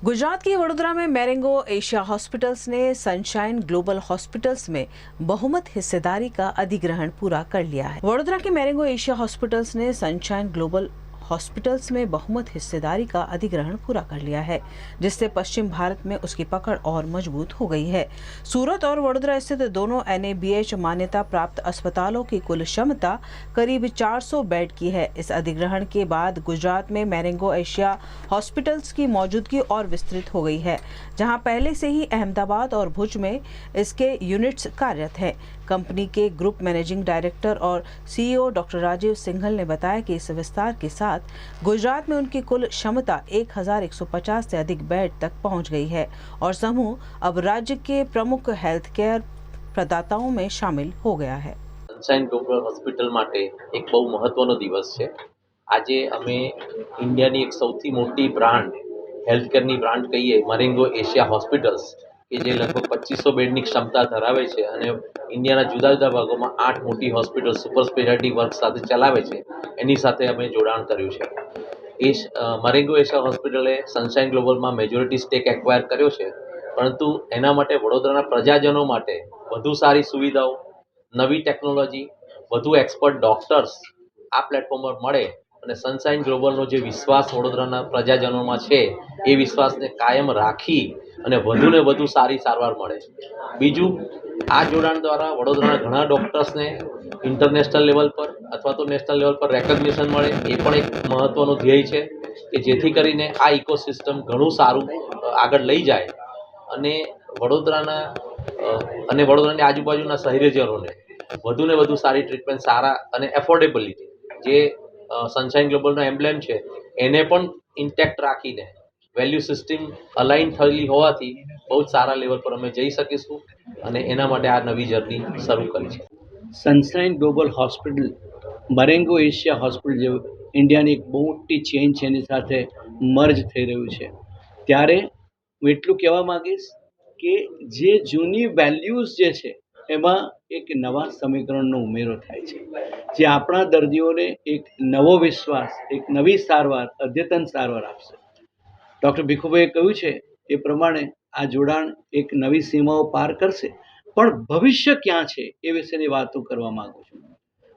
गुजरात की वडोदरा में मैरेंगो Asia hospitals ने सनशाइन ग्लोबल हॉस्पिटल्स में बहुमत हिस्सेदारी का अधिग्रहण पूरा कर लिया है। वडोदरा के मैरेंगो एशिया हॉस्पिटल्स ने सनशाइन ग्लोबल हॉस्पिटल्स में बहुमत हिस्सेदारी का अधिग्रहण पूरा कर लिया है, जिससे पश्चिम भारत में उसकी पकड़ और मजबूत हो गई है। सूरत और वडोदरा स्थित दोनों NABH मान्यता प्राप्त अस्पतालों की कुल क्षमता करीब 400 बेड की है। इस अधिग्रहण के बाद गुजरात में मैरेंगो एशिया हॉस्पिटल्स की मौजूदगी और विस्तृत हो गई है, जहां पहले से ही अहमदाबाद और भुज में इसके यूनिट्स कार्यरत हैं। कंपनी के ग्रुप मैनेजिंग डायरेक्टर और CEO डॉक्टर राजीव सिंघल ने बताया कि इस विस्तार के साथ गुजरात में उनकी कुल क्षमता 1150 से अधिक बेड तक पहुंच गई है और समूह अब राज्य के प्रमुख हेल्थ केयर प्रदाताओं में शामिल हो गया है। સનશાઇન ગ્લોબલ હોસ્પિટલ માટે એક બહુ મહત્વનો દિવસ છે। આજે અમે ઇન્ડિયાની એક સૌથી મોટી બ્રાન્ડ હેલ્થકેરની બ્રાન્ડ કહીએ મરેંગો એશિયા હોસ્પિટલ્સ કે જે લગભગ 2500 બેડની ક્ષમતા ધરાવે છે અને ઇન્ડિયાના જુદા જુદા ભાગોમાં 8 મોટી હોસ્પિટલ સુપર સ્પેશિયાલિટી વર્ક સાથે ચલાવે છે, એની સાથે અમે જોડાણ કર્યું છે। મરેંગો એશિયા હોસ્પિટલે સનશાઇન ગ્લોબલમાં મેજોરિટી સ્ટેક એક્વાયર કર્યો છે, પરંતુ એના માટે વડોદરાના પ્રજાજનો માટે વધુ સારી સુવિધાઓ, નવી ટેકનોલોજી, વધુ એક્સપર્ટ ડોક્ટર્સ આ પ્લેટફોર્મ પર મળે અને સનશાઇન ગ્લોબલનો જે વિશ્વાસ વડોદરાના પ્રજાજનોમાં છે એ વિશ્વાસને કાયમ રાખી અને વધુને વધુ સારી સારવાર મળે। બીજું, આ જોડાણ દ્વારા વડોદરાના ઘણા ડોક્ટર્સને ઇન્ટરનેશનલ લેવલ પર અથવા તો નેશનલ લેવલ પર રેકગ્નિશન મળે, એ પણ એક મહત્ત્વનું ધ્યેય છે કે જેથી કરીને આ ઇકોસિસ્ટમ ઘણું સારું આગળ લઈ જાય અને વડોદરાની આજુબાજુના શહેરીજનોને વધુ ને વધુ સારી ટ્રીટમેન્ટ, સારા અને એફોર્ડેબિલિટી જે સનશાઇન ગ્લોબલનો એમ્બ્લેમ છે એને પણ ઇન્ટેક્ટ રાખીને વેલ્યુ સિસ્ટમ અલાઇન થયેલી હોવાથી બહુ જ સારા લેવલ પર અમે જઈ શકીશું અને એના માટે આ નવી જર્ની શરૂ કરી છે। Sunshine Global Hospital Marengo Asia Hospital જેવું ઇન્ડિયાની એક બહુ મોટી ચેઇન છે, એની સાથે મર્જ થઈ રહ્યું છે। ત્યારે હું એટલું કહેવા માગીશ કે જે જૂની વેલ્યુઝ જે છે એમાં એક નવા સમીકરણનો ઉમેરો થાય છે, જે આપણા દર્દીઓને એક નવો વિશ્વાસ, એક નવી સારવાર, અદ્યતન સારવાર આપશે। ડૉક્ટર ભીખુભાઈએ કહ્યું છે એ પ્રમાણે આ જોડાણ એક નવી સીમાઓ પાર કરશે, પણ ભવિષ્ય ક્યાં છે એ વિશેની વાતો કરવા માગું છું।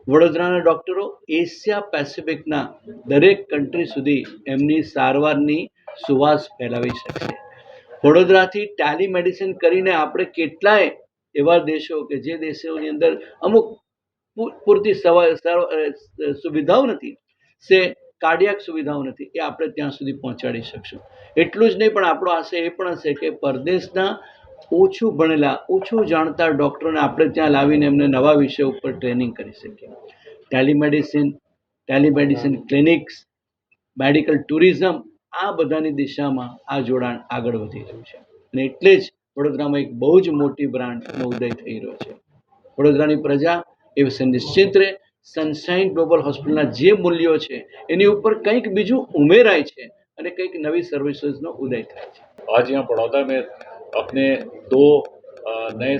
વડોદરાના ડૉક્ટરો એશિયા પેસિફિકના દરેક કન્ટ્રી સુધી એમની સારવારની સુવાસ ફેલાવી શકશે। વડોદરાથી ટેલિમેડિસિન કરીને આપણે કેટલાય એવા દેશો કે જે દેશોની અંદર અમુક પૂરતી સુવિધાઓ નથી, સે કાર્ડિયાક સુવિધાઓ નથી, એ આપણે ત્યાં સુધી પહોંચાડી શકશું। એટલું જ નહીં, પણ આપણો આશય એ પણ હશે કે પરદેશના ઓછું ભણેલા, ઓછું જાણતા ડૉક્ટરોને આપણે ત્યાં લાવીને એમને નવા વિષયો ઉપર ટ્રેનિંગ કરી શકીએ। ટેલિમેડિસિન ક્લિનિક્સ, મેડિકલ ટુરિઝમ, આ બધાની દિશામાં આ જોડાણ આગળ વધી રહ્યું છે અને એટલે જ વડોદરામાં એક બહુ જ મોટી બ્રાન્ડનો ઉદય થઈ રહ્યો છે। વડોદરાની પ્રજા એ વિશે નિશ્ચિત રહે, સનશાઇન ગ્લોબલ હોસ્પિટલના જે મૂલ્યો છે એની ઉપર કંઈક બીજું ઉમેરાય છે અને કંઈક નવી સર્વિસીસનો ઉદય થાય છે। आज यहाँ बड़ौदा में अपने दो नए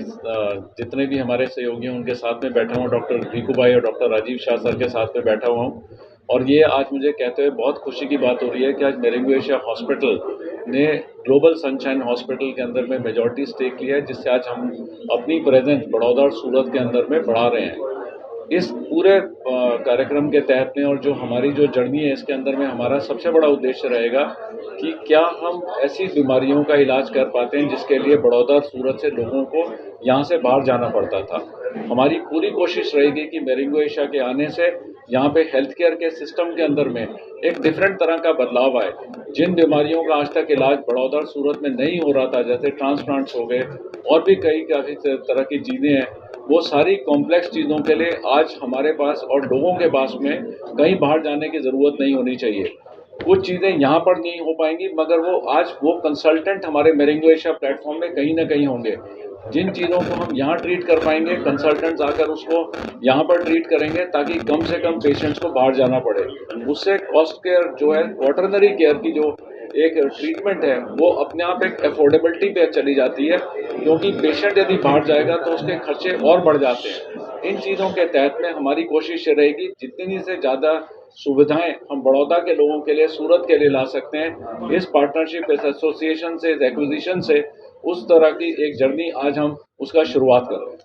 जितने भी हमारे सहयोगी हैं उनके साथ में बैठा हूँ, डॉक्टर भीखू भाई और डॉक्टर राजीव शाह सर के साथ में बैठा हुआ हूँ। और ये आज मुझे कहते हुए बहुत खुशी की बात हो रही है कि आज मैरेंगो एशिया हॉस्पिटल ने ग्लोबल सनशाइन हॉस्पिटल के अंदर में मेजॉरिटी स्टेक लिया है, जिससे आज हम अपनी प्रेजेंस बड़ौदा और सूरत के अंदर में बढ़ा रहे हैं। इस पूरे कार्यक्रम के तहत में और जो हमारी जो जर्नी है इसके अंदर में हमारा सबसे बड़ा उद्देश्य रहेगा कि क्या हम ऐसी बीमारियों का इलाज कर पाते हैं जिसके लिए बड़ौदा और सूरत से लोगों को यहाँ से बाहर जाना पड़ता था। हमारी पूरी कोशिश रहेगी कि मैरेंगो एशिया के आने से यहाँ पे हेल्थ केयर के सिस्टम के अंदर में एक डिफरेंट तरह का बदलाव आए। जिन बीमारियों का आज तक इलाज बड़ौदा और सूरत में नहीं हो रहा था, जैसे ट्रांसप्लांट्स हो गए और भी कई काफ़ी तरह की चीज़ें हैं, वो सारी कॉम्प्लेक्स चीज़ों के लिए आज हमारे पास और लोगों के पास में कहीं बाहर जाने की ज़रूरत नहीं होनी चाहिए। कुछ चीज़ें यहाँ पर नहीं हो पाएंगी, मगर वो आज वो कंसल्टेंट हमारे मैरेंगो एशिया प्लेटफॉर्म में कहीं ना कहीं होंगे। जिन चीज़ों को हम यहाँ ट्रीट कर पाएंगे, कंसल्टेंट्स आकर उसको यहाँ पर ट्रीट करेंगे ताकि कम से कम पेशेंट्स को बाहर जाना पड़े। उससे कॉस्ट केयर जो है, क्वार्टरनरी केयर की जो एक ट्रीटमेंट है वो अपने आप एक अफोर्डेबिलिटी पे चली जाती है, क्योंकि पेशेंट यदि बाहर जाएगा तो उसके खर्चे और बढ़ जाते हैं। इन चीज़ों के तहत में हमारी कोशिश रहेगी जितनी से ज़्यादा सुविधाएं हम बड़ौदा के लोगों के लिए, सूरत के लिए ला सकते हैं। इस पार्टनरशिप, इस एसोसिएशन से, इस एक्विजिशन से उस तरह की एक जर्नी आज हम उसका शुरुआत कर रहे हैं।